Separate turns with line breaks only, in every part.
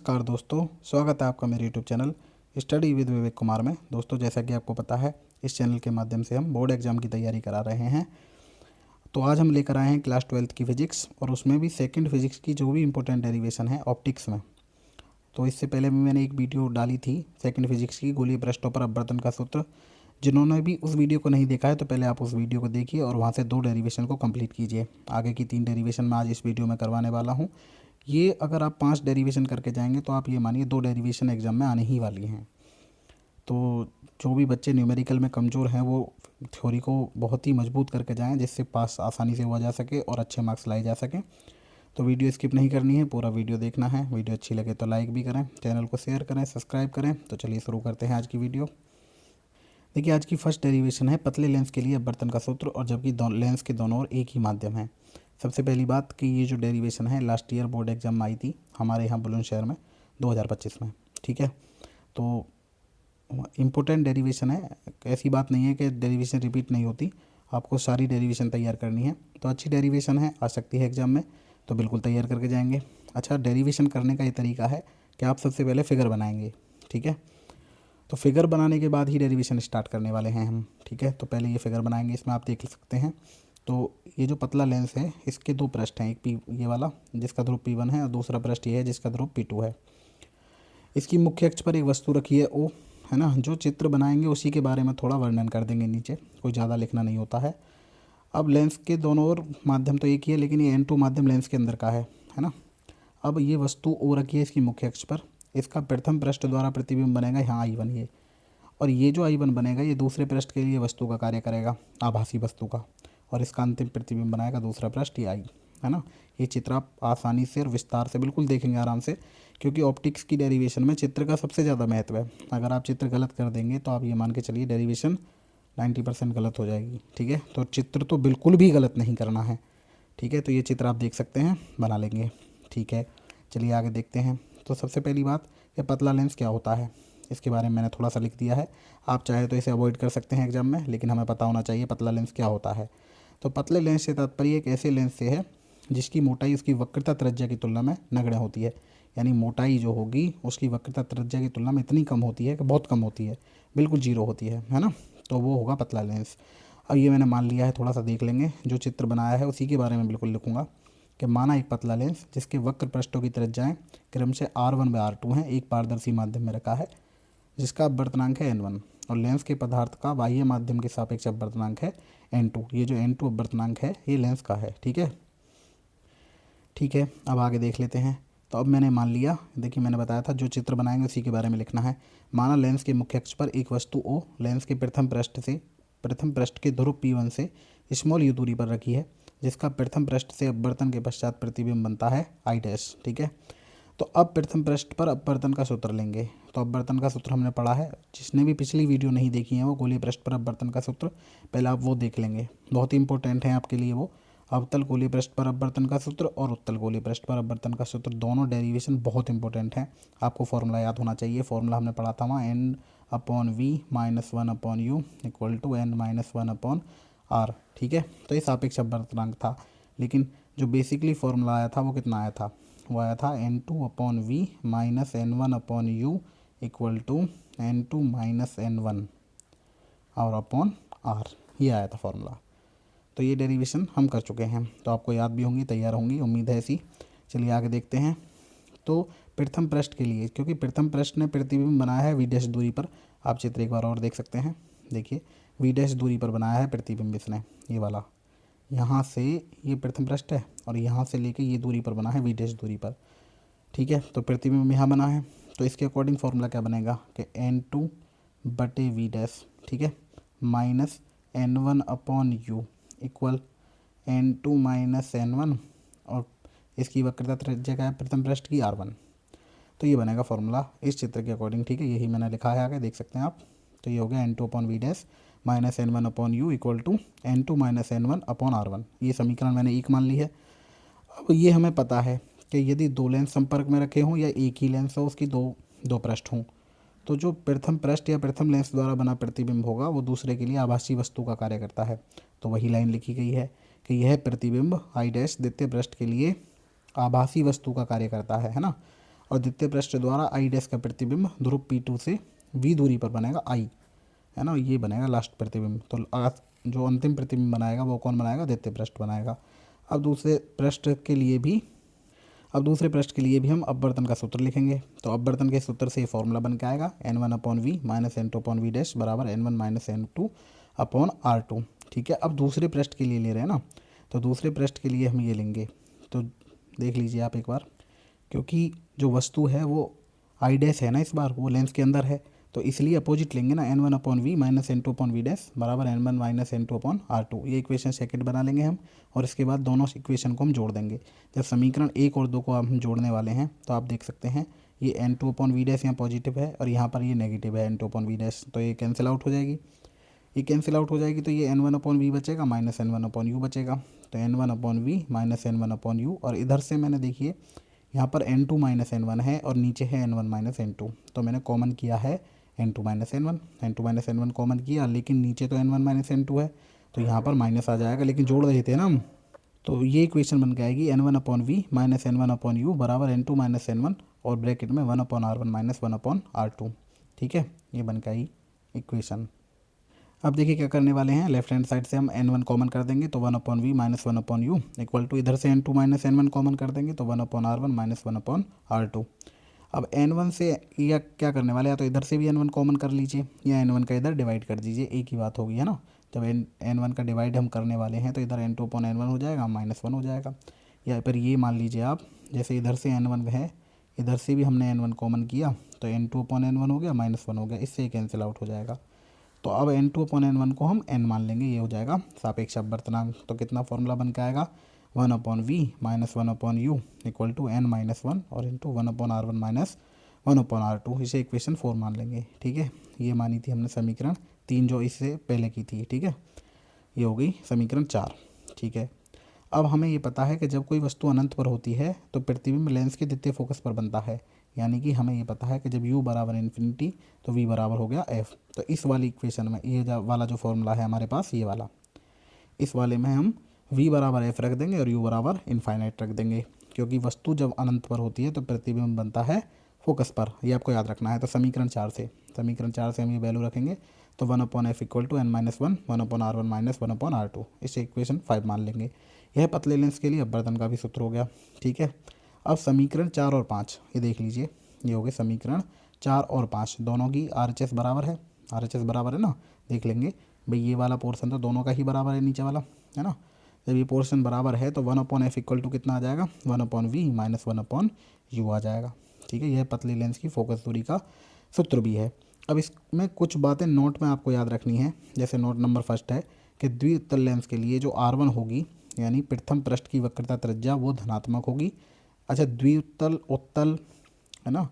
नमस्कार दोस्तों, स्वागत है आपका मेरे YouTube channel study with Vivek Kumar में। दोस्तों, जैसा कि आपको पता है, इस चैनल के माध्यम से हम बोर्ड एग्जाम की तैयारी करा रहे हैं। तो आज हम लेकर आए हैं क्लास 12th की फिजिक्स, और उसमें भी सेकंड फिजिक्स की जो भी इंपॉर्टेंट डेरिवेशन है ऑप्टिक्स में। तो इससे पहले भी मैंने एक वीडियो डाली थी सेकंड फिजिक्स की, गोलीय पृष्ठों पर अपवर्तन का सूत्र। जिन्होंने भी उस वीडियो को नहीं देखा है तो पहले आप उस वीडियो को देखिए और वहाँ से 2 डेरिवेशन को कंप्लीट कीजिए। आगे की 3 डेरिवेशन मैं आज इस वीडियो में करवाने वाला हूँ। ये अगर आप 5 डेरिवेशन करके जाएंगे तो आप ये मानिए 2 डेरिवेशन एग्जाम में आने ही वाली हैं। तो जो भी बच्चे न्यूमेरिकल में कमज़ोर हैं वो थ्योरी को बहुत ही मजबूत करके जाएं, जिससे पास आसानी से हुआ जा सके और अच्छे मार्क्स लाए जा सकें। तो वीडियो स्किप नहीं करनी है, पूरा वीडियो देखना है। वीडियो अच्छी लगे तो लाइक भी करें, चैनल को शेयर करें, सब्सक्राइब करें। तो चलिए शुरू करते हैं आज की वीडियो। देखिए, आज की फर्स्ट डेरिवेशन है पतले लेंस के लिए अपवर्तन का सूत्र, और जबकि लेंस के दोनों ओर एक ही माध्यम है। सबसे पहली बात कि ये जो डेरिवेशन है लास्ट ईयर बोर्ड एग्जाम में आई थी हमारे यहाँ बुलंदशहर में 2025 में। ठीक है, तो इम्पोर्टेंट डेरिवेशन है, ऐसी बात नहीं है कि डेरिवेशन रिपीट नहीं होती, आपको सारी डेरिवेशन तैयार करनी है। तो अच्छी डेरिवेशन है, आ सकती है एग्जाम में, तो बिल्कुल तैयार करके जाएंगे। अच्छा, डेरिवेशन करने का ये तरीका है कि आप सबसे पहले फिगर बनाएंगे। ठीक है, तो फिगर बनाने के बाद ही डेरिवेशन स्टार्ट करने वाले हैं हम। ठीक है, तो पहले ये फिगर बनाएंगे। इसमें आप देख सकते हैं, तो ये जो पतला लेंस है इसके 2 पृष्ठ हैं, एक पी ये वाला जिसका ध्रुव P1 है और दूसरा पृष्ठ ये है जिसका ध्रुव P2 है। इसकी मुख्य अक्ष पर एक वस्तु रखी है O, है ना। जो चित्र बनाएंगे उसी के बारे में थोड़ा वर्णन कर देंगे नीचे, कोई ज़्यादा लिखना नहीं होता है। अब लेंस के दोनों ओर माध्यम तो एक ही है, लेकिन ये N2 माध्यम लेंस के अंदर का है ना। अब ये वस्तु O रखी है इसकी मुख्य अक्ष पर, इसका प्रथम पृष्ठ द्वारा प्रतिबिंब बनेगा यहाँ I1 ये, और ये जो I1 बनेगा ये दूसरे पृष्ठ के लिए वस्तु का कार्य करेगा, आभासी वस्तु का, और इसका अंतिम प्रतिबिंब बनाएगा दूसरा पृष्ठ ये I, है ना। ये चित्र आप आसानी से और विस्तार से बिल्कुल देखेंगे आराम से, क्योंकि ऑप्टिक्स की डेरिवेशन में चित्र का सबसे ज़्यादा महत्व है। अगर आप चित्र गलत कर देंगे तो आप ये मान के चलिए डेरिवेशन 90% गलत हो जाएगी। ठीक है, तो चित्र तो बिल्कुल भी गलत नहीं करना है। ठीक है, तो ये चित्र आप देख सकते हैं, बना लेंगे। ठीक है, चलिए आगे देखते हैं। तो सबसे पहली बात, ये पतला लेंस क्या होता है, इसके बारे में मैंने थोड़ा सा लिख दिया है। आप चाहे तो इसे अवॉइड कर सकते हैं एग्जाम में, लेकिन हमें पता होना चाहिए पतला लेंस क्या होता है। तो पतले लेंस से तात्पर्य एक ऐसे लेंस से है जिसकी मोटाई उसकी वक्रता त्रिज्या की तुलना में नगण्य होती है। यानी मोटाई जो होगी उसकी वक्रता त्रिज्या की तुलना में इतनी कम होती है कि बहुत कम होती है, बिल्कुल जीरो होती है ना। तो वो होगा पतला लेंस। अब ये मैंने मान लिया है, थोड़ा सा देख लेंगे। जो चित्र बनाया है उसी के बारे में बिल्कुल लिखूंगा कि माना एक पतला लेंस जिसके वक्र पृष्ठों की त्रिज्याएं क्रम से R1/R2 हैं, एक पारदर्शी माध्यम में रखा है जिसका अपवर्तनांक है N1, और लेंस के पदार्थ का बाह्य माध्यम के सापेक्ष अपवर्तनांक है N2। ये जो N2 अपवर्तनांक है ये लेंस का है। ठीक है, ठीक है, अब आगे देख लेते हैं। तो अब मैंने मान लिया, देखिए मैंने बताया था जो चित्र बनाएंगे उसी के बारे में लिखना है। माना लेंस के मुख्य अक्ष पर एक वस्तु O लेंस के प्रथम पृष्ठ के ध्रुव P1 से स्मॉल u दूरी पर रखी है, जिसका प्रथम पृष्ठ से अपवर्तन के पश्चात प्रतिबिंब बनता है I डैश। ठीक है, तो अब प्रथम पृष्ठ पर अपवर्तन का सूत्र लेंगे। तो अपवर्तन का सूत्र हमने पढ़ा है, जिसने भी पिछली वीडियो नहीं देखी है वो गोलीय पृष्ठ पर अपवर्तन का सूत्र पहले आप वो देख लेंगे, बहुत ही इंपॉर्टेंट है आपके लिए वो। अवतल गोलीय पृष्ठ पर अपवर्तन का सूत्र और उत्तल गोलीय पृष्ठ पर अपवर्तन का सूत्र, दोनों डेरिवेशन बहुत इंपॉर्टेंट है। आपको फॉर्मूला याद होना चाहिए। फॉर्मूला हमने पढ़ा था वहाँ N/V - 1/U = N - 1/R। ठीक है, तो ये सापेक्ष अपवर्तनांक था, लेकिन जो बेसिकली फॉर्मूला आया था वो कितना आया था, वो आया था N2/V - N1/U = N2 - N1 और अपॉन R, ये आया था फॉर्मूला। तो ये डेरिवेशन हम कर चुके हैं, तो आपको याद भी होंगी, तैयार होंगी, उम्मीद है ऐसी। चलिए आगे देखते हैं। तो प्रथम पृष्ठ के लिए, क्योंकि प्रथम पृष्ठ ने प्रतिबिंब बनाया है V डैश दूरी पर, आप चित्र एक बार और देख सकते हैं। देखिए V डैश दूरी पर बनाया है प्रतिबिंब इसने, ये वाला, यहाँ से ये प्रथम पृष्ठ है और यहाँ से लेके ये दूरी पर बना है V डैश दूरी पर। ठीक है, तो प्रतिबिंब यहाँ बना है, तो इसके अकॉर्डिंग फॉर्मूला क्या बनेगा कि N2/V डैश, ठीक है, minus N1/U equal N2 - N1, और इसकी वक्रता त्रिज्या क्या है प्रथम पृष्ठ की R1। तो ये बनेगा फॉर्मूला इस चित्र के अकॉर्डिंग। ठीक है, यही मैंने लिखा है आगे, देख सकते हैं आप। तो ये हो गया N2/V dash minus N1/U = N2 - N1/R1। ये समीकरण मैंने एक मान ली है। अब ये हमें पता है कि यदि 2 लेंस संपर्क में रखे हों या एक ही लेंस हो, उसकी दो पृष्ठ हों, तो जो प्रथम पृष्ठ या प्रथम लेंस द्वारा बना प्रतिबिंब होगा वो दूसरे के लिए आभासी वस्तु का कार्य करता है। तो वही लाइन लिखी गई है कि यह प्रतिबिंब I डैश द्वितीय पृष्ठ के लिए आभासी वस्तु का कार्य करता है ना। और द्वितीय पृष्ठ द्वारा आई डैश का प्रतिबिंब ध्रुव P2 से V दूरी पर बनेगा आई, है ना, ये बनेगा लास्ट प्रतिबिंब। तो जो अंतिम प्रतिबिंब बनाएगा वो कौन बनाएगा, द्वितीय पृष्ठ बनाएगा। अब दूसरे पृष्ठ के लिए भी हम अपवर्तन का सूत्र लिखेंगे। तो अपवर्तन के सूत्र से ये फॉर्मूला बन के आएगा n1/v माइनस n2/v डैश बराबर n1 माइनस n2/r2। ठीक है, अब दूसरे पृष्ठ के लिए ले रहे हैं ना, तो दूसरे पृष्ठ के लिए हम ये लेंगे। तो देख लीजिए आप एक बार, क्योंकि जो वस्तु है वो आई डैश है ना, इस बार वो लेंस के अंदर है, तो इसलिए अपोजिट लेंगे ना, n1/v माइनस n2/v डैश बराबर n1 माइनस n2/r2। ये इक्वेशन सेकंड बना लेंगे हम, और इसके बाद दोनों इक्वेशन को हम जोड़ देंगे। जब समीकरण 1 और 2 को हम जोड़ने वाले हैं तो आप देख सकते हैं ये n2/v डैश यहाँ पॉजिटिव है और यहाँ पर ये नेगेटिव है n2/v डैश, तो ये कैंसिल आउट हो जाएगी। ये कैंसिल आउट हो जाएगी तो ये n1/v बचेगा माइनस n1/u बचेगा। तो n1/v माइनस n1/u, और इधर से मैंने देखिए यहाँ पर n2 माइनस n1 है और नीचे है n1 माइनस n2, तो मैंने कॉमन किया है n2 माइनस n1 कॉमन किया, लेकिन नीचे तो n1 माइनस n2 है, तो यहाँ पर माइनस आ जाएगा, लेकिन जोड़ रहे थे ना हम, तो ये इक्वेशन बन के आएगी n1/v माइनस n1/u बराबर n2 माइनस n1 और ब्रैकेट में 1/r1 माइनस 1/r2। ठीक है, ये बन के आई इक्वेशन। अब देखिए क्या करने वाले हैं, लेफ्ट हैंड साइड से हम n1 कॉमन कर देंगे तो 1/v minus 1/u equal to इधर से n2 माइनस n1 कॉमन कर देंगे तो 1/r1 माइनस 1/r2। अब n1 से या क्या करने वाले, या तो इधर से भी n1 कॉमन कर लीजिए या n1 का इधर डिवाइड कर दीजिए, एक ही बात होगी, है ना। जब n1 का डिवाइड हम करने वाले हैं तो इधर n2/n1 हो जाएगा, -1 हो जाएगा। या फिर ये मान लीजिए आप, जैसे इधर से n1 है, इधर से भी हमने n1 कॉमन किया तो n2/n1 हो गया, -1 हो गया, इससे कैंसिल आउट हो जाएगा। तो अब n2/n1 को हम n मान लेंगे, ये हो जाएगा सापेक्ष अपवर्तनांक। तो कितना फॉर्मूला बन के आएगा, 1/v minus 1/u equal to n-1 और इंटू 1/r1 माइनस 1/r2। इसे इक्वेशन 4 मान लेंगे। ठीक है, ये मानी थी हमने समीकरण 3 जो इससे पहले की थी। ठीक है, ये हो गई समीकरण 4। ठीक है, अब हमें ये पता है कि जब कोई वस्तु अनंत पर होती है तो प्रतिबिंब लेंस के द्वितीय फोकस पर बनता है, यानी कि हमें ये पता है कि जब u बराबर इन्फिनिटी तो v बराबर हो गया f। तो इस वाली इक्वेशन में ये वाला जो फॉर्मूला है हमारे पास, ये वाला, इस वाले में हम v बराबर f रख देंगे और u बराबर इनफाइनाइट रख देंगे, क्योंकि वस्तु जब अनंत पर होती है तो प्रतिबिंब बनता है फोकस पर, ये आपको याद रखना है। तो समीकरण 4 से हम ये वैल्यू रखेंगे तो 1/f equal to n-1 1/r1 minus 1/r2। इसे इक्वेशन 5 मान लेंगे। यह पतले लेंस के लिए अपवर्तन का भी सूत्र हो गया। ठीक है, अब समीकरण 4 और 5 ये देख लीजिए, ये हो गए समीकरण 4 और 5, दोनों की RHS बराबर है, RHS बराबर है ना। देख लेंगे भाई, ये वाला पोर्शन तो दोनों का ही बराबर है, नीचे वाला, है ना। जब ये पोर्शन बराबर है तो 1/f इक्वल टू कितना आ जाएगा, 1/v माइनस 1/u आ जाएगा। ठीक है, यह पतली लेंस की फोकस दूरी का सूत्र भी है। अब इसमें कुछ बातें नोट में आपको याद रखनी है। जैसे नोट नंबर फर्स्ट है कि द्विउत्तल लेंस के लिए जो R1 होगी, यानी प्रथम पृष्ठ की वक्रता त्रिज्या, वो धनात्मक होगी। अच्छा, द्विउत्तल, उत्तल, है ना,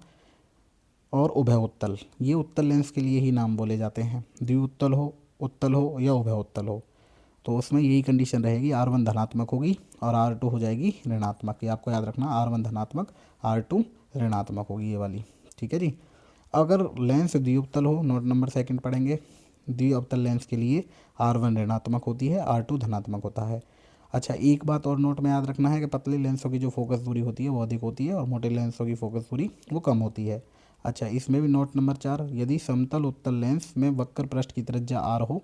और उभय उत्तल, ये उत्तल लेंस के लिए ही नाम बोले जाते हैं। द्विउत्तल हो, उत्तल हो या उभय उत्तल हो, तो उसमें यही कंडीशन रहेगी, R1 धनात्मक होगी और R2 हो जाएगी ऋणात्मक। ये आपको याद रखना, R1 धनात्मक, R2 ऋणात्मक होगी, ये वाली। ठीक है जी। अगर लेंस द्विउत्तल हो, नोट नंबर सेकंड पढ़ेंगे, द्विउत्तल लेंस के लिए R1 ऋणात्मक होती है, R2 धनात्मक होता है। अच्छा, एक बात और नोट में याद रखना है कि पतले लेंसों की जो फोकस दूरी होती है वो अधिक होती है और मोटे लेंसों की फोकस दूरी वो कम होती है। अच्छा, इसमें भी नोट नंबर 4, यदि समतल उत्तल लेंस में वक्र पृष्ठ की त्रिज्या r हो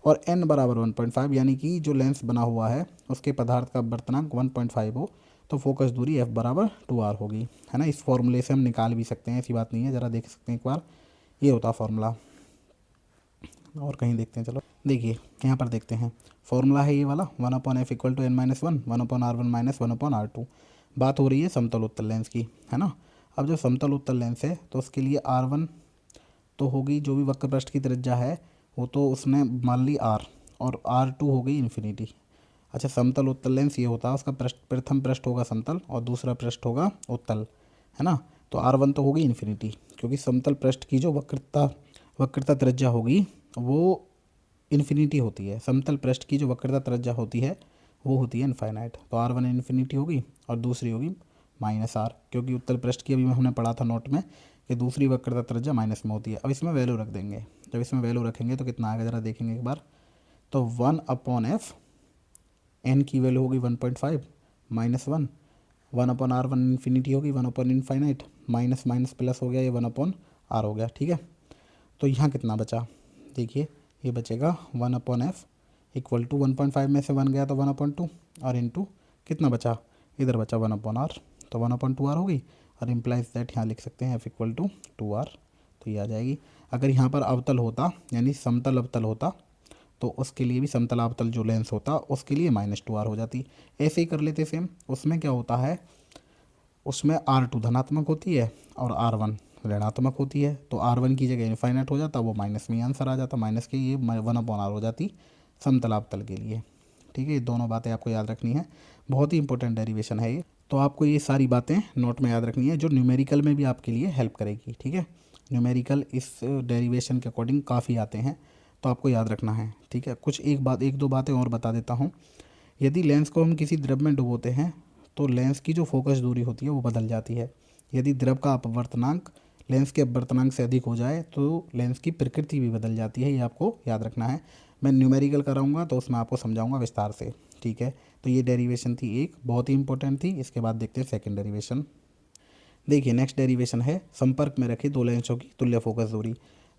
और n बराबर 1.5, यानी कि जो लेंस बना हुआ है उसके पदार्थ का अपवर्तनांक 1.5 हो, तो फोकस दूरी f बराबर 2r होगी, है ना। इस फॉर्मूले से हम निकाल भी सकते हैं, ऐसी बात नहीं है, ज़रा देख सकते हैं एक बार, ये होता फॉर्मूला। और कहीं देखते हैं, चलो देखिए यहाँ पर देखते हैं, फॉर्मूला है ये वाला, 1/f equal to n-1 1/r1 minus 1/r2। बात हो रही है समतल उत्तल लेंस की, है ना। अब जो समतल उत्तल लेंस है तो उसके लिए R1 तो होगी, जो भी वक्र पृष्ठ की त्रिज्या है वो तो उसने मान ली r, और R2 हो गई इन्फिनिटी। अच्छा, समतल उत्तल लेंस ये होता है, उसका प्रथम पृष्ठ होगा समतल और दूसरा पृष्ठ होगा उत्तल, है ना। तो R1 तो होगी इन्फिनिटी, क्योंकि समतल पृष्ठ की जो वक्रता त्रिज्या होगी वो इन्फिनिटी होती है। समतल पृष्ठ की जो वक्रता त्रिज्या होती है वो होती है इनफाइनाइट। तो R1 इन्फिनिटी होगी और दूसरी होगी -r, क्योंकि उत्तल पृष्ठ की अभी हमने पढ़ा था नोट में कि दूसरी वक्रता त्रिज्या माइनस में होती है। अब इसमें वैल्यू रख देंगे, जब इसमें वैल्यू रखेंगे तो कितना आएगा, ज़रा देखेंगे एक बार। तो 1/f, n की वैल्यू होगी 1.5 -1, 1/r1 इन्फिनिटी होगी, 1/इनफाइनाइट, माइनस माइनस प्लस हो गया, ये 1/r हो गया। ठीक है, तो यहाँ कितना बचा, देखिए ये बचेगा 1/f इक्वल टू 1.5 में से 1 गया तो 1/2 और इंटू कितना बचा, इधर बचा 1/r, तो 1/2r हो गई। और इम्प्लाइज दैट यहाँ लिख सकते हैं f इक्वल टू 2r, तो ये आ जाएगी। अगर यहाँ पर अवतल होता यानी समतल अवतल होता तो उसके लिए भी समतल अवतल जो लेंस होता उसके लिए -2r हो जाती। ऐसे ही कर लेते सेम, उसमें क्या होता है, उसमें r2 धनात्मक होती है और r1 ऋणात्मक होती है, तो r1 की जगह इनफाइनाइट हो जाता, वो माइनस में आंसर आ जाता, माइनस के ये 1/r हो जाती समतल अवतल के लिए। ठीक है, ये दोनों बातें आपको याद रखनी है, बहुत ही इंपॉर्टेंट डेरिवेशन है ये। तो आपको ये सारी बातें नोट में याद रखनी है जो न्यूमेरिकल में भी आपके लिए हेल्प करेगी। ठीक है, न्यूमेरिकल इस डेरिवेशन के अकॉर्डिंग काफ़ी आते हैं, तो आपको याद रखना है। ठीक है, कुछ एक दो बातें और बता देता हूँ। यदि लेंस को हम किसी द्रव में डुबोते हैं तो लेंस की जो फोकस दूरी होती है वो बदल जाती है। यदि द्रव का अपवर्तनांक लेंस के अपवर्तनांक से अधिक हो जाए तो लेंस की प्रकृति भी बदल जाती है, ये आपको याद रखना है। मैं न्यूमेरिकल कराऊंगा तो उसमें आपको समझाऊंगा विस्तार से। ठीक है, तो ये डेरिवेशन थी एक, बहुत ही इंपॉर्टेंट थी। इसके बाद देखते हैं सेकंड डेरिवेशन। देखिए नेक्स्ट डेरिवेशन है संपर्क में रखे दो लेंसों की तुल्य फोकस दूरी।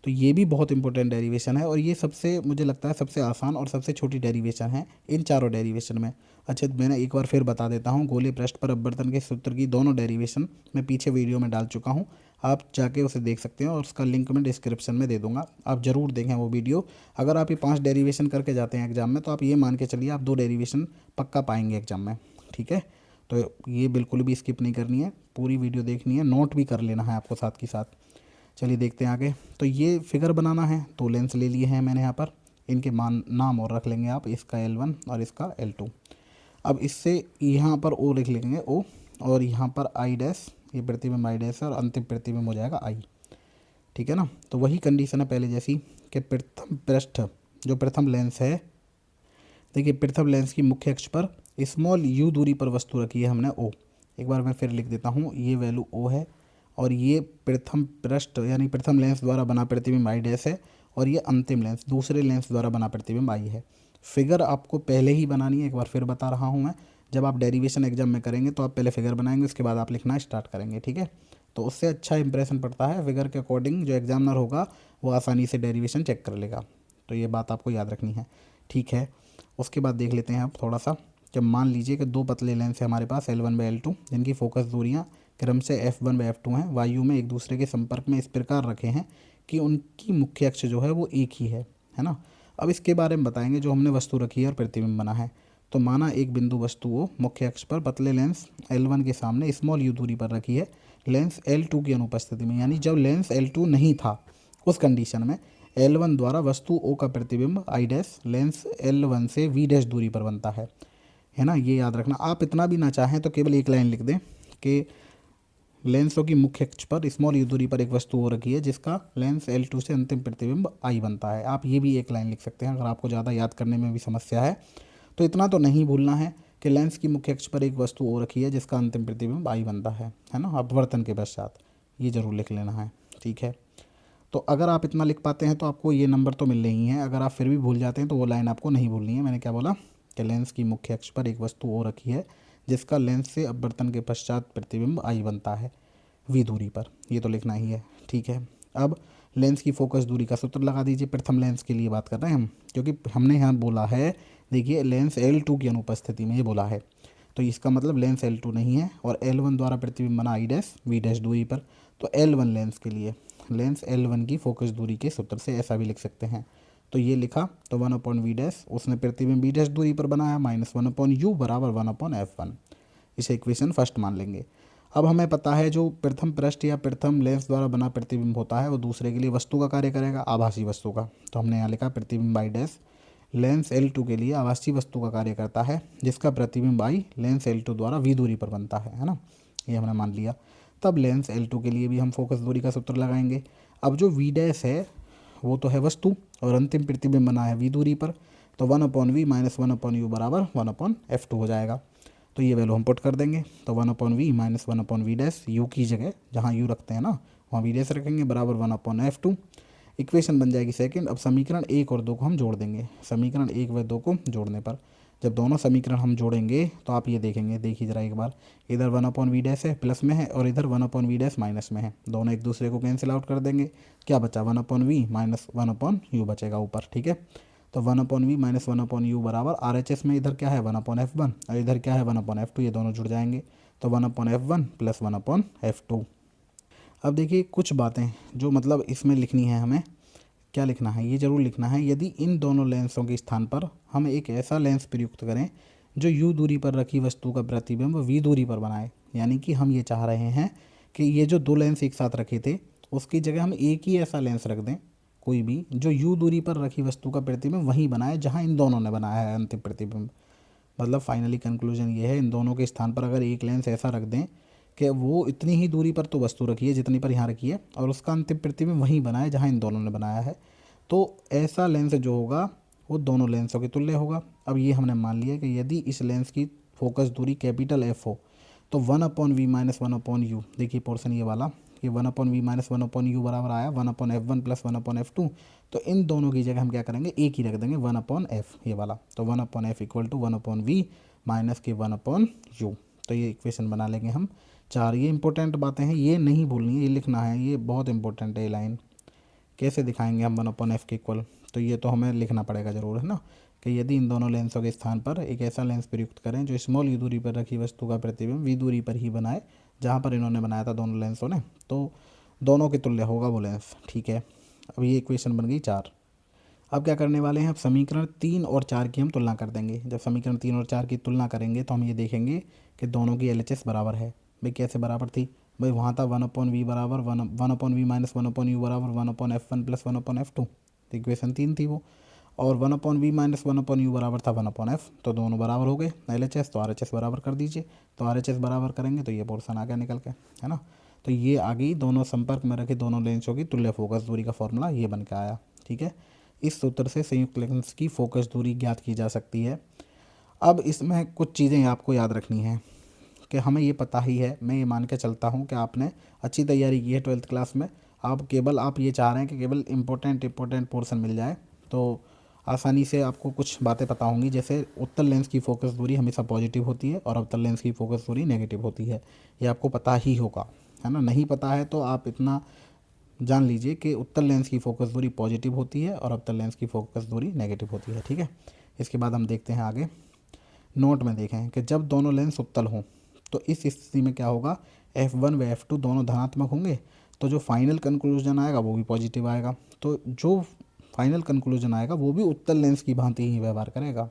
तो ये भी बहुत इंपॉर्टेंट डेरिवेशन है और ये सबसे मुझे लगता है सबसे आसान और सबसे छोटी डेरिवेशन है इन चारों डेरिवेशन में। अच्छा, मैंने एक बार फिर बता देता हूँ, गोले पृष्ठ पर अपवर्तन के सूत्र की दोनों डेरिवेशन मैं पीछे वीडियो में डाल चुका हूँ, आप जाके उसे देख सकते हैं और उसका लिंक मैं डिस्क्रिप्शन में दे दूंगा, आप ज़रूर देखें वो वीडियो। अगर आप ये 5 डेरिवेशन करके जाते हैं एग्जाम में तो आप ये मान के चलिए आप 2 डेरिवेशन पक्का पाएंगे एग्जाम में। ठीक है, तो ये बिल्कुल भी स्किप नहीं करनी है, पूरी वीडियो देखनी है, नोट भी कर लेना है आपको साथ के साथ। चलिए देखते हैं आगे। तो ये फिगर बनाना है, 2 लेंस ले लिए हैं मैंने यहाँ पर, इनके नाम और रख लेंगे आप, इसका L1 और इसका L2। अब इससे यहाँ पर O लिख लेंगे O, और यहाँ पर I डैश, ये प्रतिबिंब I डैश है और अंतिम प्रतिबिंब हो जाएगा I। ठीक है ना, तो वही कंडीशन है पहले जैसी कि प्रथम पृष्ठ जो प्रथम लेंस है, देखिए प्रथम लेंस की मुख्य अक्ष पर स्मॉल u दूरी पर वस्तु रखी है हमने O। एक बार मैं फिर लिख देता हूँ, ये वैल्यू O है और ये प्रथम पृष्ठ यानी प्रथम लेंस द्वारा बना प्रतिबिंब I डैश है और ये अंतिम लेंस दूसरे लेंस द्वारा बना प्रतिबिंब I है। फिगर आपको पहले ही बनानी है, एक बार फिर बता रहा हूँ मैं, जब आप डेरिवेशन एग्जाम में करेंगे तो आप पहले फिगर बनाएंगे, उसके बाद आप लिखना स्टार्ट करेंगे। ठीक है, तो उससे अच्छा इंप्रेशन पड़ता है, फिगर के अकॉर्डिंग जो एग्जामिनर होगा वो आसानी से डेरिवेशन चेक कर लेगा, तो ये बात आपको याद रखनी है। ठीक है, उसके बाद देख लेते हैं आप थोड़ा सा। जब मान लीजिए कि 2 पतले लेंस है हमारे पास L1/L2 जिनकी फोकस दूरियां क्रम से F1/F2 हैं, वायु में एक दूसरे के संपर्क में इस प्रकार रखे हैं कि उनकी मुख्य अक्ष जो है वो एक ही है ना। अब इसके बारे में बताएंगे जो हमने वस्तु रखी है और प्रतिबिंब बना है। तो माना एक बिंदु वस्तु वो मुख्य अक्ष पर पतले लेंस L1 के सामने स्मॉल u दूरी पर रखी है लेंस L2 की अनुपस्थिति में, यानी जब लेंस L2 नहीं था उस कंडीशन में L1 द्वारा वस्तु O का प्रतिबिंब I डैश लेंस L1 से V डैश दूरी पर बनता है ना, ये याद रखना। आप इतना भी ना चाहें तो केवल एक लाइन लिख दें कि लेंसों की मुख्य अक्ष पर स्मॉल u दूरी पर एक वस्तु हो रखी है जिसका लेंस L2 से अंतिम प्रतिबिंब I बनता है। आप ये भी एक लाइन लिख सकते हैं अगर आपको ज़्यादा याद करने में भी समस्या है तो। इतना तो नहीं भूलना है कि लेंस की मुख्य अक्ष पर एक वस्तु हो रखी है जिसका अंतिम प्रतिबिंब I बनता है ना, अपवर्तन के पश्चात, ये जरूर लिख लेना है। ठीक है, तो अगर आप इतना लिख पाते हैं तो आपको ये नंबर तो मिल रही हैं, अगर आप फिर भी भूल जाते हैं तो वो लाइन आपको नहीं भूलनी है। मैंने क्या बोला कि लेंस की मुख्य अक्ष पर एक वस्तु हो रखी है जिसका लेंस से अपवर्तन के पश्चात प्रतिबिंब I बनता है V दूरी पर, ये तो लिखना ही है। ठीक है, अब लेंस की फोकस दूरी का सूत्र लगा दीजिए। प्रथम लेंस के लिए बात कर रहे हैं हम, क्योंकि हमने यहाँ बोला है, देखिए लेंस L2 की अनुपस्थिति में ये बोला है, तो इसका मतलब लेंस L2 नहीं है और L1 द्वारा प्रतिबिंब बना I डैश V डैश दूरी पर। तो L1 लेंस के लिए लेंस L1 की फोकस दूरी के सूत्र से ऐसा भी लिख सकते हैं, तो ये लिखा, तो 1/V डैश उसने प्रतिबिंब V डैश दूरी पर बनाया -1/U बराबर 1/F1, इसे इक्वेशन फर्स्ट मान लेंगे। अब हमें पता है जो प्रथम पृष्ठ या प्रथम लेंस द्वारा बना प्रतिबिंब होता है वो दूसरे के लिए वस्तु का कार्य करेगा, आभासी वस्तु का। तो हमने यहाँ लिखा प्रतिबिंब I डैश लेंस L2 के लिए आभासी वस्तु का कार्य करता है जिसका प्रतिबिंब I लेंस L2 द्वारा V दूरी पर बनता है ना, ये हमने मान लिया। तब लेंस L2 के लिए भी हम फोकस दूरी का सूत्र लगाएंगे। अब जो V डैश है वो तो है वस्तु और अंतिम प्रतिबिंब बना है V दूरी पर, तो 1/V माइनस 1/U बराबर 1/F2 हो जाएगा। तो ये वैल्यू हम पुट कर देंगे, तो 1/V minus 1/V dash U की जगह जहाँ U रखते हैं ना वहाँ V डैश रखेंगे बराबर 1/F2। इक्वेशन बन जाएगी सेकंड। अब समीकरण 1 और 2 को हम जोड़ देंगे, समीकरण 1 व 2 को जोड़ने पर जब दोनों समीकरण हम जोड़ेंगे तो आप ये देखेंगे, देखिए ज़रा एक बार, इधर 1/v डैश है प्लस में है और इधर 1/v डैश माइनस में है, दोनों एक दूसरे को कैंसिल आउट कर देंगे, क्या बचा 1/v माइनस 1/u बचेगा ऊपर, ठीक है। तो 1/v माइनस 1/u बराबर RHS में इधर क्या है 1/f1 और इधर क्या है 1/f2, ये दोनों जुड़ जाएंगे तो 1/f1 प्लस 1/f2। अब देखिए कुछ बातें जो मतलब इसमें लिखनी है, हमें क्या लिखना है, ये जरूर लिखना है, यदि इन दोनों लेंसों के स्थान पर हम एक ऐसा लेंस प्रयुक्त करें जो u दूरी पर रखी वस्तु का प्रतिबिंब v दूरी पर बनाए, यानी कि हम ये चाह रहे हैं कि ये जो दो लेंस एक साथ रखे थे उसकी जगह हम एक ही ऐसा लेंस रख दें कोई भी जो u दूरी पर रखी वस्तु का प्रतिबिंब वहीं बनाए जहाँ इन दोनों ने बनाया है अंतिम प्रतिबिंब। मतलब फाइनली कंक्लूजन ये है, इन दोनों के स्थान पर अगर एक लेंस ऐसा रख दें कि वो इतनी ही दूरी पर तो वस्तु रखी है जितनी पर यहाँ रखी है और उसका अंतिम प्रतिबिंब वहीं बनाए जहाँ इन दोनों ने बनाया है, तो ऐसा लेंस जो होगा वो दोनों लेंसों के तुल्य होगा। अब ये हमने मान लिया कि यदि इस लेंस की फोकस दूरी कैपिटल F हो तो 1/v माइनस 1/u, देखिए पोर्शन ये वाला, ये 1/v माइनस 1/u बराबर आया 1/f1 प्लस 1/f2, तो इन दोनों की जगह हम क्या करेंगे एक ही रख देंगे 1/f, ये वाला, तो 1/f equal to 1/v minus के 1/u, तो ये इक्वेशन बना लेंगे हम 4। ये इंपॉर्टेंट बातें हैं, ये नहीं भूलनी है, ये लिखना है, ये बहुत इंपॉर्टेंट है। ये लाइन कैसे दिखाएंगे हम 1/f के इक्वल, तो ये तो हमें लिखना पड़ेगा ज़रूर, है ना, कि यदि इन दोनों लेंसों के स्थान पर एक ऐसा लेंस प्रयुक्त करें जो स्मॉल u दूरी पर रखी वस्तु का प्रतिबिंब v दूरी पर ही बनाए जहाँ पर इन्होंने बनाया था दोनों लेंसों ने, तो दोनों के तुल्य होगा वो लेंस, ठीक है। अब ये इक्वेशन बन गई 4। अब क्या करने वाले हैं, अब समीकरण 3 और 4 की हम तुलना कर देंगे। जब समीकरण 3 और 4 की तुलना करेंगे तो हम ये देखेंगे कि दोनों की LHS बराबर है। भाई कैसे बराबर थी, भाई वहाँ था 1/v बराबर 1/v माइनस 1/u बराबर 1/f1 प्लस 1/f2, इक्वेशन 3 थी वो, और 1/v माइनस 1/u बराबर था 1/f, तो दोनों बराबर हो गए LHS, तो RHS बराबर कर दीजिए, तो RHS बराबर करेंगे तो ये पोर्शन आ गया निकल के, है ना। तो ये आ गई दोनों संपर्क में रखे दोनों लेंसों की तुल्य फोकस दूरी का फॉर्मूला, ये बन के आया, ठीक है। इस सूत्र से संयुक्त लेंस की फोकस दूरी ज्ञात की जा सकती है। अब इसमें कुछ चीज़ें आपको याद रखनी है कि हमें ये पता ही है, मैं ये मान के चलता हूँ कि आपने अच्छी तैयारी की है 12th क्लास में, आप ये चाह रहे हैं कि केवल इम्पोर्टेंट पोर्शन मिल जाए, तो आसानी से आपको कुछ बातें पता होंगी, जैसे उत्तल लेंस की फोकस दूरी हमेशा पॉजिटिव होती है और अवतल लेंस की फोकस दूरी नेगेटिव होती है, ये आपको पता ही होगा, है ना। नहीं पता है तो आप इतना जान लीजिए कि उत्तल लेंस की फोकस दूरी पॉजिटिव होती है और अवतल लेंस की फोकस दूरी नेगेटिव होती है, ठीक है। इसके बाद हम देखते हैं आगे, नोट में देखें कि जब दोनों लेंस उत्तल हों तो इस स्थिति में क्या होगा, F1 व F2 दोनों धनात्मक होंगे, तो जो फाइनल कंक्लूजन आएगा वो भी पॉजिटिव आएगा, तो जो फाइनल कंक्लूजन आएगा वो भी उत्तल लेंस की भांति ही व्यवहार करेगा।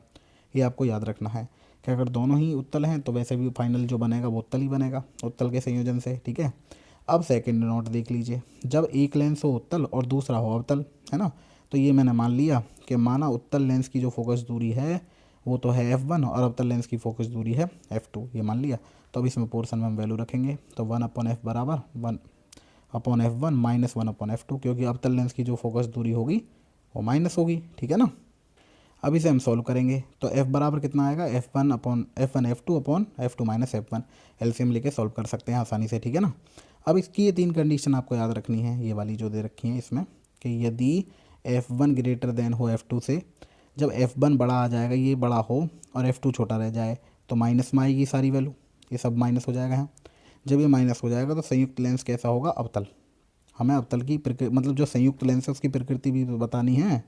ये आपको याद रखना है कि अगर दोनों ही उत्तल हैं तो वैसे भी फाइनल जो बनेगा वो उत्तल ही बनेगा, उत्तल के संयोजन से, ठीक है। अब सेकंड नोट देख लीजिए, जब एक लेंस हो उत्तल और दूसरा हो अवतल, है ना, तो ये मैंने मान लिया कि माना उत्तल लेंस की जो फोकस दूरी है वो तो है F1 और अवतल लेंस की फोकस दूरी है F2, ये मान लिया। तो अब इसमें पोर्शन में हम वैल्यू रखेंगे, तो 1/f बराबर 1/f1 माइनस 1/f2, क्योंकि अवतल लेंस की जो फोकस दूरी होगी वो माइनस होगी, ठीक है ना। अब इसे हम सॉल्व करेंगे तो f बराबर कितना आएगा, F2 माइनस F1, एलसीएम लेके सॉल्व कर सकते हैं आसानी से, ठीक है ना। अब इसकी ये 3 कंडीशन आपको याद रखनी है, ये वाली जो दे रखी है इसमें, कि यदि F1 ग्रेटर देन हो F2 से, जब F1 बड़ा आ जाएगा, ये बड़ा हो और F2 छोटा रह जाए तो माइनस में आएगी सारी वैल्यू, ये सब माइनस हो जाएगा यहाँ। जब ये माइनस हो जाएगा तो संयुक्त लेंस कैसा होगा, अवतल। हमें अवतल की मतलब जो संयुक्त लेंस है उसकी प्रकृति भी बतानी है।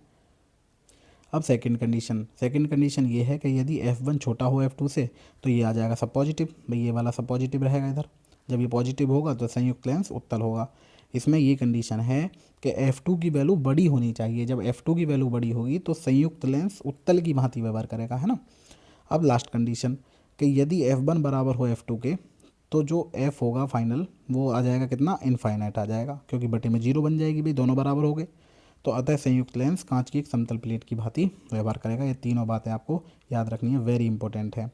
अब सेकंड कंडीशन ये है कि यदि F1 छोटा हो F2 से तो ये आ जाएगा सब पॉजिटिव, भाई ये वाला सब पॉजिटिव रहेगा इधर, जब ये पॉजिटिव होगा तो संयुक्त लेंस उत्तल होगा। इसमें ये कंडीशन है कि F2 की वैल्यू बड़ी होनी चाहिए, जब F2 की वैल्यू बड़ी होगी तो संयुक्त लेंस उत्तल की भांति व्यवहार करेगा, है ना। अब लास्ट कंडीशन कि यदि F1 बराबर हो F2 के तो जो F होगा फाइनल वो आ जाएगा कितना, इनफाइनाइट आ जाएगा, क्योंकि बटे में 0 बन जाएगी, भाई दोनों बराबर हो गए, तो अतः संयुक्त लेंस कांच की एक समतल प्लेट की भांति व्यवहार करेगा। ये तीनों बातें आपको याद रखनी है, वेरी इंपॉर्टेंट है,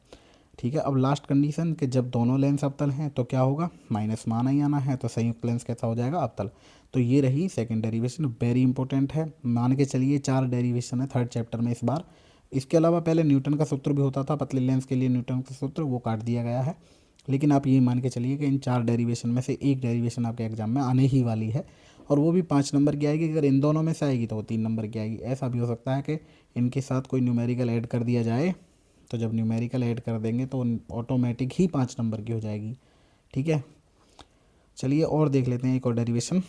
ठीक है। अब लास्ट कंडीशन कि जब दोनों लेंस अवतल हैं तो क्या होगा, माइनस में आना ही आना है, तो संयुक्त लेंस कैसा हो जाएगा, अवतल। तो ये रही सेकंड डेरिवेशन, वेरी इंपॉर्टेंट है, मान के चलिए 4 डेरिवेशन है 3rd चैप्टर में इस बार। इसके अलावा पहले न्यूटन का सूत्र भी होता था पतले लेंस के लिए, न्यूटन का सूत्र वो काट दिया गया है, लेकिन आप ये मान के चलिए कि इन 4 डेरिवेशन में से एक डेरिवेशन आपके एग्जाम में आने ही वाली है, और वो भी 5 नंबर की आएगी। अगर इन दोनों में से आएगी तो वो 3 नंबर की आएगी। ऐसा भी हो सकता है कि इनके साथ कोई न्यूमेरिकल ऐड कर दिया जाए तो जब न्यूमेरिकल ऐड कर देंगे तो ऑटोमेटिक ही 5 नंबर की हो जाएगी। ठीक है, चलिए और देख लेते हैं एक और डेरिवेशन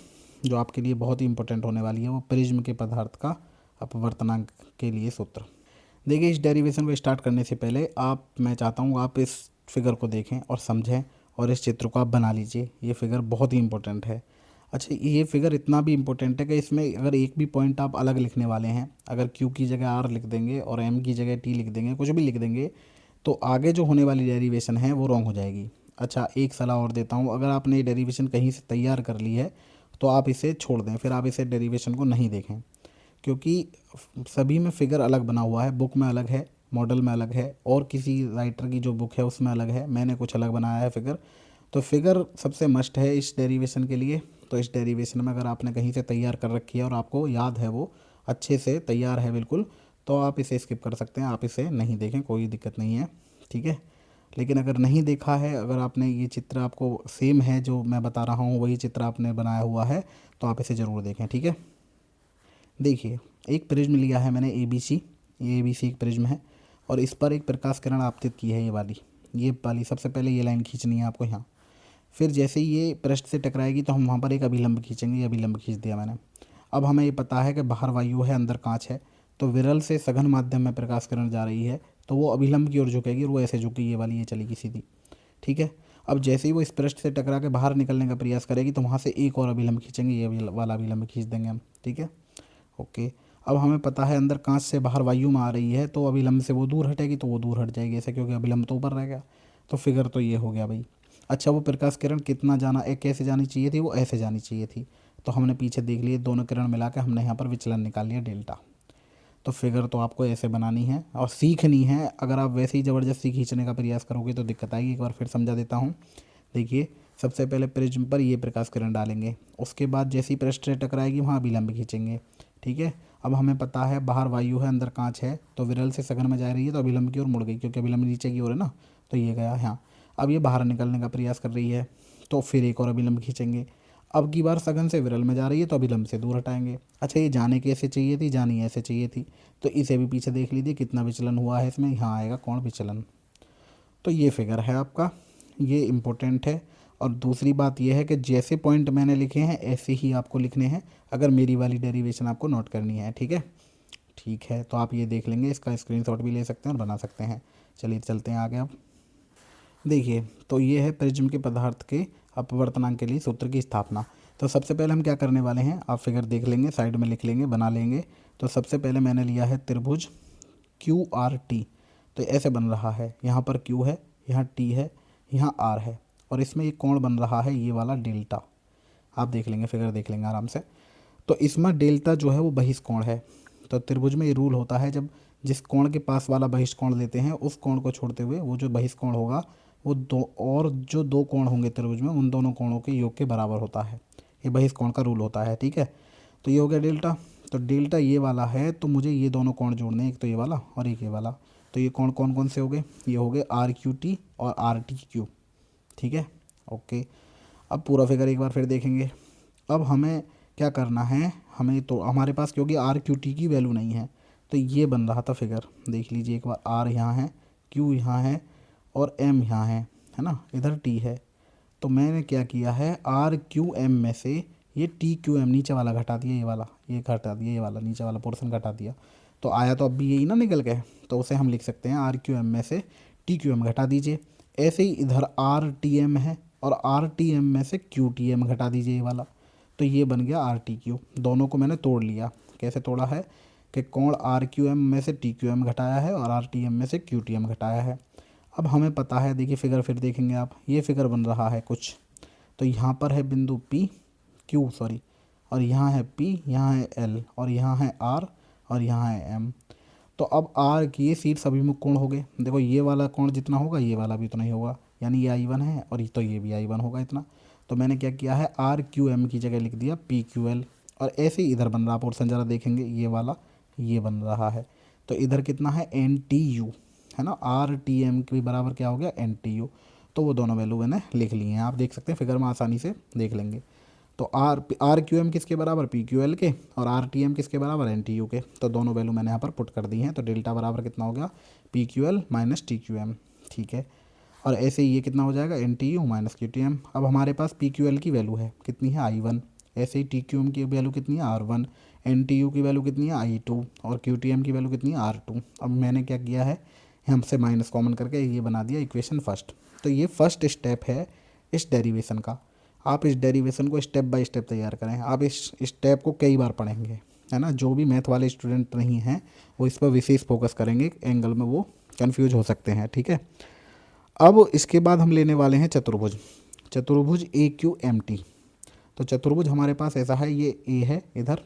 जो आपके लिए बहुत ही इंपॉर्टेंट होने वाली है, वो प्रिज्म के पदार्थ का अपवर्तनांक के लिए सूत्र। देखिए, इस डेरिवेशन को स्टार्ट करने से पहले मैं चाहता हूँ आप इस फिगर को देखें और समझें और इस चित्र को आप बना लीजिए। ये फिगर बहुत ही इंपॉर्टेंट है। अच्छा, ये फिगर इतना भी इम्पोर्टेंट है कि इसमें अगर एक भी पॉइंट आप अलग लिखने वाले हैं, अगर क्यू की जगह आर लिख देंगे और एम की जगह टी लिख देंगे, कुछ भी लिख देंगे, तो आगे जो होने वाली डेरिवेशन है वो रॉन्ग हो जाएगी। अच्छा, एक सलाह और देता हूँ, अगर आपने ये डेरिवेशन कहीं से तैयार कर ली है तो आप इसे छोड़ दें, फिर आप इसे डेरिवेशन को नहीं देखें, क्योंकि सभी में फिगर अलग बना हुआ है। बुक में अलग है, मॉडल में अलग है, और किसी राइटर की जो बुक है उसमें अलग है, मैंने कुछ अलग बनाया है फिगर। तो फिगर सबसे मस्ट है इस डेरिवेशन के लिए। तो इस डेरिवेशन में अगर आपने कहीं से तैयार कर रखी है और आपको याद है, वो अच्छे से तैयार है बिल्कुल, तो आप इसे स्किप कर सकते हैं, आप इसे नहीं देखें, कोई दिक्कत नहीं है। ठीक है, लेकिन अगर नहीं देखा है, अगर आपने ये चित्र आपको सेम है जो मैं बता रहा हूँ वही चित्र आपने बनाया हुआ है, तो आप इसे ज़रूर देखें। ठीक है, देखिए, एक प्रिज्म लिया है मैंने ABC, ये ABC एक प्रिज्म है और इस पर एक प्रकाश किरण आपतित की है, ये वाली सबसे पहले ये लाइन खींचनी है आपको यहाँ। फिर जैसे ही ये पृष्ठ से टकराएगी तो हम वहाँ पर एक अभिलंब खींचेंगे, ये अभिलंब खींच दिया मैंने। अब हमें ये पता है कि बाहर वायु है, अंदर कांच है, तो विरल से सघन माध्यम में प्रकाश किरण जा रही है, तो वो अभिलंब की ओर झुकेगी और वो ऐसे झुकी, ये वाली ये चलेगी सीधी। ठीक है, अब जैसे ही वो इस पृष्ठ से टकरा के बाहर निकलने का प्रयास करेगी तो वहाँ से एक और अभिलंब खींचेंगे, ये वाला अभिलंब खींच देंगे हम। ठीक है, ओके। अब हमें पता है अंदर कांच से बाहर वायु में आ रही है, तो अभिलंब से वो दूर हटेगी, तो वो दूर हट जाएगी ऐसे, क्योंकि अभिलंब तो ऊपर रह गया। तो फिगर तो ये हो गया भाई। अच्छा, वो प्रकाश किरण कितना जाना, एक कैसे जानी चाहिए थी, वो ऐसे जानी चाहिए थी। तो हमने पीछे देख लिए, दोनों किरण मिला के हमने यहाँ पर विचलन निकाल लिया डेल्टा। तो फिगर तो आपको ऐसे बनानी है और सीखनी है। अगर आप वैसे ही ज़बरदस्ती खींचने का प्रयास करोगे तो दिक्कत आएगी। एक बार फिर समझा देता हूँ। देखिए, सबसे पहले प्रिज्म पर ये प्रकाश किरण डालेंगे, उसके बाद जैसे ही पृष्ठ से टकराएगी वहाँ अभिलंब खींचेंगे। ठीक है, अब हमें पता है बाहर वायु है, अंदर कांच है, तो विरल से सघन में जा रही है, तो अभिलंब की ओर मुड़ गई, क्योंकि अभिलंब नीचे की ओर है ना, तो ये गया यहाँ। अब ये बाहर निकलने का प्रयास कर रही है, तो फिर एक और अभिलंब खींचेंगे। अब की बार सघन से विरल में जा रही है, तो अभिलंब से दूर हटाएंगे। अच्छा, ये जाने कैसे चाहिए थी, जानी ऐसे चाहिए थी, तो इसे भी पीछे देख लीजिए कितना विचलन हुआ है इसमें, यहाँ आएगा कोण विचलन। तो ये फिगर है आपका, ये इम्पोर्टेंट है। और दूसरी बात यह है कि जैसे पॉइंट मैंने लिखे हैं ऐसे ही आपको लिखने हैं, अगर मेरी वाली डेरिवेशन आपको नोट करनी है। ठीक है, ठीक है, तो आप ये देख लेंगे, इसका स्क्रीनशॉट भी ले सकते हैं और बना सकते हैं। चलिए चलते हैं आगे। अब देखिए, तो ये है प्रिज्म के पदार्थ के अपवर्तनांक के लिए सूत्र की स्थापना। तो सबसे पहले हम क्या करने वाले हैं, आप फिगर देख लेंगे, साइड में लिख लेंगे, बना लेंगे। तो सबसे पहले मैंने लिया है त्रिभुज QRT। तो ऐसे बन रहा है, यहाँ पर Q है, यहाँ T है, यहाँ R है, और इसमें एक कोण बन रहा है ये वाला डेल्टा। आप देख लेंगे, फिगर देख लेंगे आराम से। तो इसमें डेल्टा जो है वो बहिष्कोण है। तो त्रिभुज में ये रूल होता है, जब जिस कोण के पास वाला बहिष्कोण लेते हैं उस कोण को छोड़ते हुए वो जो बहिष्कोण होगा वो जो दो कोण होंगे त्रिभुज में, उन दोनों कोणों के योग के बराबर होता है। ये बहिष्कोण का रूल होता है। ठीक है, तो ये हो गया डेल्टा। तो डेल्टा ये वाला है, तो मुझे ये दोनों कोण जोड़ने हैं, एक तो ये वाला और एक ये वाला। तो ये कोण कौन कौन से हो गए, ये हो गए RQT और RTQ। ठीक है, ओके। अब पूरा फिगर एक बार फिर देखेंगे। अब हमें क्या करना है, हमें तो हमारे पास क्योंकि RQT की वैल्यू नहीं है, तो ये बन रहा था फिगर, देख लीजिए एक बार। R यहाँ है, Q यहाँ है और M यहाँ है ना, इधर T है। तो मैंने क्या किया है, RQM में से ये TQM नीचे वाला घटा दिया, ये घटा दिया, ये वाला नीचे वाला पोर्शन घटा दिया, तो आया तो अब भी यही ना निकल गए। तो उसे हम लिख सकते हैं RQM में से TQM घटा दीजिए। ऐसे ही इधर RTM है और RTM में से QTM घटा दीजिए, ये वाला। तो ये बन गया RTQ। दोनों को मैंने तोड़ लिया। कैसे तोड़ा है कि कोण RQM में से TQM घटाया है और RTM में से QTM घटाया है। अब हमें पता है, देखिए फिगर फिर देखेंगे आप, ये फिगर बन रहा है कुछ। तो यहाँ पर है बिंदु Q और यहाँ है P, यहाँ है L और यहाँ है R और यहाँ है M। तो अब R की ये शीर्ष अभिमुख कोण हो गए। देखो, ये वाला कोण जितना होगा ये वाला भी उतना ही होगा, यानी ये I1 है और ये तो ये भी I1 होगा इतना। तो मैंने क्या किया है, RQM की जगह लिख दिया PQL। और ऐसे ही इधर बन रहा पोर्शन, ज़रा देखेंगे, ये वाला ये बन रहा है। तो इधर कितना है, NTU है ना, RTM के बराबर क्या हो गया, NTU। तो वो दोनों वैल्यू मैंने लिख ली हैं, आप देख सकते हैं फिगर में आसानी से देख लेंगे। तो आर क्यू एम किसके बराबर, पी क्यू एल के, और आर टी एम किसके बराबर, एन टी यू के। तो दोनों वैल्यू मैंने यहाँ पर पुट कर दी हैं। तो डेल्टा बराबर कितना हो गया, P Q L minus T Q M, ठीक है। और ऐसे ही ये कितना हो जाएगा, N T U minus Q T M. अब हमारे पास पी क्यू एल की वैल्यू है कितनी है, आई वन। ऐसे ही टी क्यू एम की वैल्यू कितनी है, R one. N T U की वैल्यू कितनी है, आई टू। और क्यू टी एम की वैल्यू कितनी है, आर टू। अब मैंने क्या किया है, हमसे माइनस कॉमन करके ये बना दिया इक्वेशन फर्स्ट। तो ये फर्स्ट स्टेप है इस डेरिवेशन का। आप इस डेरिवेशन को स्टेप बाय स्टेप तैयार करें। आप इस स्टेप को कई बार पढ़ेंगे, है ना। जो भी मैथ वाले स्टूडेंट नहीं हैं वो इस पर विशेष फोकस करेंगे, एंगल में वो कंफ्यूज हो सकते हैं, ठीक है। अब इसके बाद हम लेने वाले हैं चतुर्भुज। चतुर्भुज ए क्यू एम टी। तो चतुर्भुज हमारे पास ऐसा है, ये ए है इधर,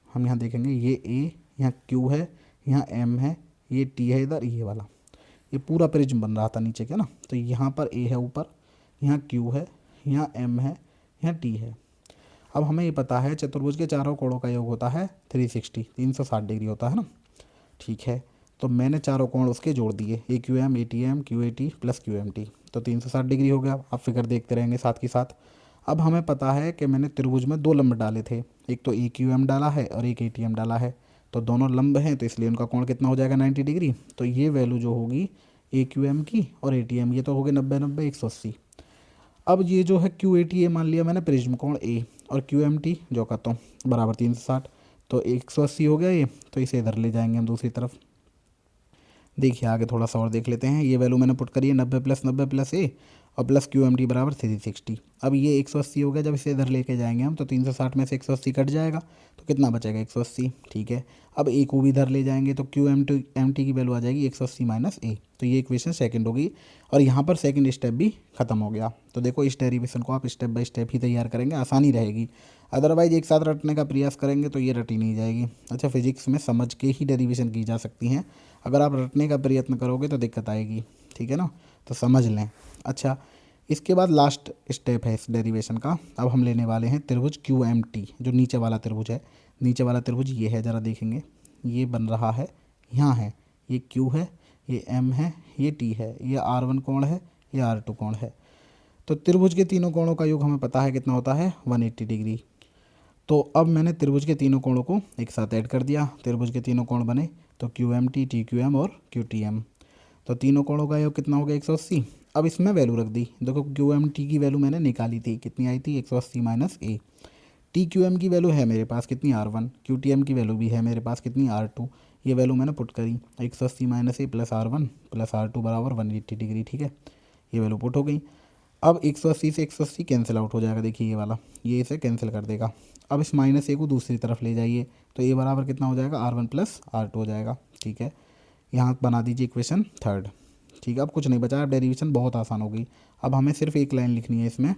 हम यहाँ देखेंगे ये ए, यहाँ क्यू है, यहाँ एम है, ये टी है इधर, ये वाला, ये पूरा प्रिज्म बन रहा था नीचे क्या ना। तो यहाँ पर ए है ऊपर, यहाँ क्यू है, यहाँ एम है, यहाँ टी है। अब हमें ये पता है चतुर्भुज के चारों कोणों का योग होता है 360, 360 डिग्री होता है ना, ठीक है। तो मैंने चारों कोण उसके जोड़ दिए, A Q M, A T M, Q A T plus Q M T. तो 360 डिग्री हो गया। आप फिगर देखते रहेंगे साथ के साथ। अब हमें पता है कि मैंने त्रिभुज में दो लंब डाले थे, एक तो ए क्यू एम डाला है और एक ए टी एम डाला है। तो दोनों लंब हैं तो इसलिए उनका कोण कितना हो जाएगा, 90 डिग्री। तो ये वैल्यू जो होगी ए क्यू एम की और ए टी एम, ये तो हो गए 90 90 180। अब ये जो है क्यू ए टी ए मान लिया मैंने प्रिज्म कोण ए, और क्यू एम टी जो कहता हूँ बराबर 360, तो 180 हो गया ये। तो इसे इधर ले जाएंगे हम दूसरी तरफ। देखिए आगे थोड़ा सा और देख लेते हैं। ये वैल्यू मैंने पुट करी है 90 प्लस ए और प्लस क्यू एम टी बराबर 360। अब ये 180 हो गया, जब इसे इधर लेके जाएंगे हम तो 360 में से 180 कट जाएगा, तो कितना बचेगा, 180, ठीक है। अब ए को भी इधर ले जाएंगे तो क्यू एम टी की वैल्यू आ जाएगी 180 माइनस ए। तो ये इक्वेशन सेकंड होगी, और यहाँ पर सेकंड स्टेप भी खत्म हो गया। तो देखो इस डेरिवेशन को आप स्टेप बाय स्टेप ही तैयार करेंगे, आसानी रहेगी। अदरवाइज एक साथ रटने का प्रयास करेंगे तो ये रटी नहीं जाएगी। अच्छा, फिजिक्स में समझ के ही डेरिवेशन की जा सकती हैं, अगर आप रटने का प्रयत्न करोगे तो दिक्कत आएगी, ठीक है ना। तो समझ लें। अच्छा, इसके बाद लास्ट स्टेप है इस डेरिवेशन का। अब हम लेने वाले हैं त्रिभुज क्यू एम टी, जो नीचे वाला त्रिभुज है। नीचे वाला त्रिभुज ये है, ज़रा देखेंगे, ये बन रहा है, यहाँ है, ये क्यू है, ये एम है, ये टी है, ये आर वन कोण है, ये आर टू कोण है। तो त्रिभुज के तीनों कोणों का योग हमें पता है कितना होता है, 180 डिग्री। तो अब मैंने त्रिभुज के तीनों कोणों को एक साथ ऐड कर दिया। त्रिभुज के तीनों कोण बने तो Q M T, T Q M और क्यू टी एम। तो तीनों कोणों का योग कितना हो गया, 180। अब इसमें वैल्यू रख दी। देखो क्यू एम टी की वैल्यू मैंने निकाली थी, कितनी आई थी, 180 minus A. T Q M की वैल्यू है मेरे पास कितनी, R one. Q T M की वैल्यू भी है मेरे पास कितनी, आर टू। ये वैल्यू मैंने पुट करी, 180 minus A plus R one plus R two बराबर 180 डिग्री, ठीक है। ये वैल्यू पुट हो गई। अब 180 से 180 कैंसिल आउट हो जाएगा, देखिए ये वाला, ये इसे कैंसिल कर देगा। अब इस माइनस ए को दूसरी तरफ ले जाइए तो ए बराबर कितना हो जाएगा, R one plus R two हो जाएगा, ठीक है। यहाँ बना दीजिए इक्वेशन थर्ड, ठीक है। अब कुछ नहीं बचा, डेरिवेशन बहुत आसान हो गई। अब हमें सिर्फ एक लाइन लिखनी है इसमें,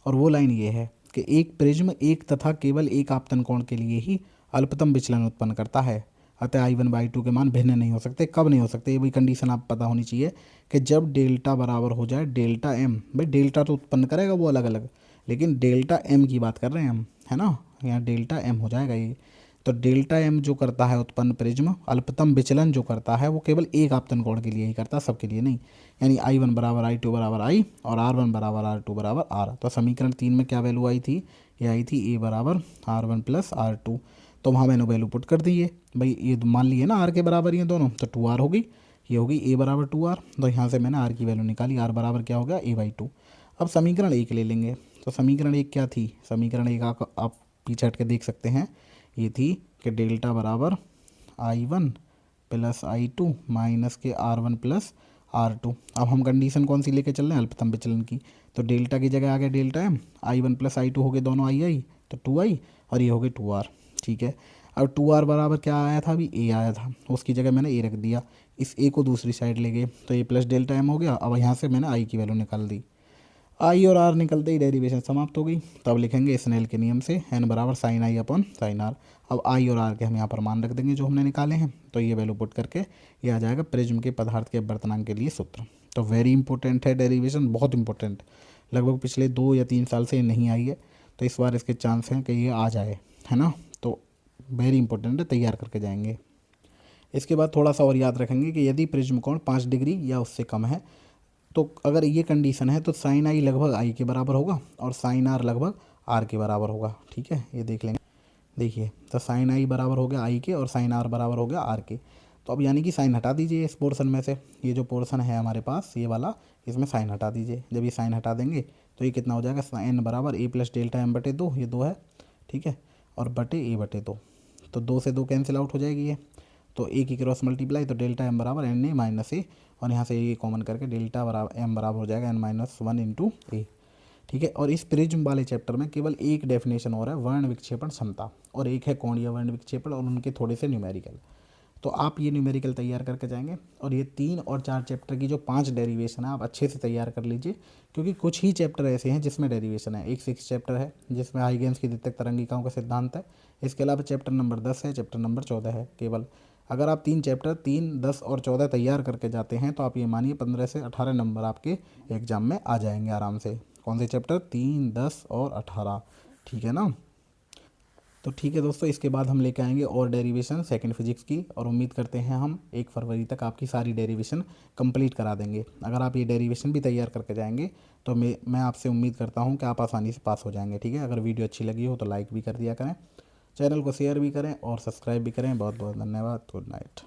और वो लाइन ये है कि एक प्रिज्म एक तथा केवल एक आपतन कोण के लिए ही अल्पतम विचलन उत्पन्न करता है, अतः आई वन बाई टू के मान भिन्न नहीं हो सकते। कब नहीं हो सकते, ये भी कंडीशन आप पता होनी चाहिए कि जब डेल्टा बराबर हो जाए डेल्टा एम। भाई डेल्टा तो उत्पन्न करेगा वो अलग अलग, लेकिन डेल्टा एम की बात कर रहे हैं हम, है ना। यहाँ डेल्टा एम हो जाएगा ये। तो डेल्टा एम जो करता है उत्पन्न प्रिज्म, अल्पतम विचलन जो करता है वो केवल एक आपतन कोण के लिए ही करता है, सबके लिए नहीं। यानी आई वन बराबर आई टू बराबर आई और आर वन बराबर आर टू बराबर आर। तो समीकरण 3 में क्या वैल्यू आई थी, ये आई थी ए बराबर R one plus R two. तो वहाँ मैंने वैल्यू पुट कर दी है। भाई ये मान लिए ना आर के बराबर ये दोनों, तो 2r होगी, ये होगी ए बराबर 2r। तो यहाँ से मैंने आर की वैल्यू निकाली, आर बराबर क्या हो गया, ए बाई टू। अब समीकरण 1 ले लेंगे। तो समीकरण 1 क्या थी, समीकरण 1 आप पीछे हट के देख सकते हैं, ये थी कि डेल्टा बराबर I one plus I two minus के R one plus R two. अब हम कंडीशन कौन सी लेके चल रहे हैं, अल्पतम विचलन की। तो डेल्टा की जगह आ गया delta M, I one plus I two हो गए दोनों आई आई, तो 2i और ये हो गई 2r, ठीक है। अब 2r बराबर क्या आया था, अभी a आया था, उसकी जगह मैंने a रख दिया। इस a को दूसरी साइड ले गए तो ये प्लस डेल्टा एम हो गया। अब यहाँ से मैंने i की वैल्यू निकाल दी, i और r निकलते ही डेरिवेशन समाप्त हो गई। तब लिखेंगे स्नेल के नियम से n बराबर sine I upon sine R. अब i और r के हम यहाँ पर मान रख देंगे जो हमने निकाले हैं। तो ये वैल्यू पुट करके ये आ जाएगा प्रिज्म के पदार्थ के अपवर्तनांक के लिए सूत्र। तो वेरी इंपॉर्टेंट है डेरिवेशन, बहुत इंपॉर्टेंट। लगभग पिछले 2 या 3 साल से नहीं आई है, तो इस बार इसके चांस हैं कि ये आ जाए, है ना। तो वेरी इंपॉर्टेंट है, तैयार करके जाएंगे। इसके बाद थोड़ा सा और याद रखेंगे कि यदि प्रिज्म कोण 5 डिग्री या उससे कम है, तो अगर ये कंडीशन है तो साइन आई लगभग आई के बराबर होगा और साइन आर लगभग आर के बराबर होगा। ठीक है, ये देख लेंगे। देखिए, तो साइन आई बराबर हो गया आई के और साइन आर बराबर हो गया आर के। तो अब यानी कि साइन हटा दीजिए इस पोर्शन में से, ये जो पोर्शन है हमारे पास ये वाला, इसमें साइन हटा दीजिए। जब ये साइन हटा देंगे तो ये कितना हो जाएगा, साइन बराबर ए प्लस डेल्टा एम बटे 2, ये 2 है। ठीक है, और बटे ए बटे 2, तो 2 से 2 कैंसिल आउट हो जाएगी ये, तो ए की क्रॉस मल्टीप्लाई, तो डेल्टा एम बराबर एन ए माइनस ए, और यहाँ से ये कॉमन करके डेल्टा बराबर एम बराबर हो जाएगा एन माइनस 1 इंटू ए। ठीक है, और इस प्रिज्म वाले चैप्टर में केवल एक डेफिनेशन और है, वर्ण विक्षेपण क्षमता, और एक है कोणीय वर्ण विक्षेपण, और उनके थोड़े से न्यूमेरिकल। तो आप ये न्यूमेरिकल तैयार करके जाएंगे, और ये 3 और 4 चैप्टर की जो 5 डेरिवेशन है आप अच्छे से तैयार कर लीजिए, क्योंकि कुछ ही चैप्टर ऐसे हैं जिसमें डेरिवेशन है। एक 6 चैप्टर है जिसमें हाइगेन्स की द्वितीयक तरंगिकाओं का सिद्धांत है। इसके अलावा चैप्टर नंबर 10 है, चैप्टर नंबर 14 है केवल। अगर आप 3 चैप्टर 3, 10 और 14 तैयार करके जाते हैं तो आप ये मानिए 15 से 18 नंबर आपके एग्जाम में आ जाएंगे आराम से। कौन से चैप्टर, 3, 10 और 18। ठीक है ना। तो ठीक है दोस्तों, इसके बाद हम लेके आएंगे और डेरिवेशन सेकंड फिजिक्स की, और उम्मीद करते हैं हम 1 फरवरी तक आपकी सारी डेरिवेशन कंप्लीट करा देंगे। अगर आप ये डेरिवेशन भी तैयार करके जाएंगे तो मैं आपसे उम्मीद करता हूँ कि आप आसानी से पास हो जाएंगे। ठीक है, अगर वीडियो अच्छी लगी हो तो लाइक भी कर दिया करें, चैनल को शेयर भी करें और सब्सक्राइब भी करें। बहुत बहुत धन्यवाद। Good night.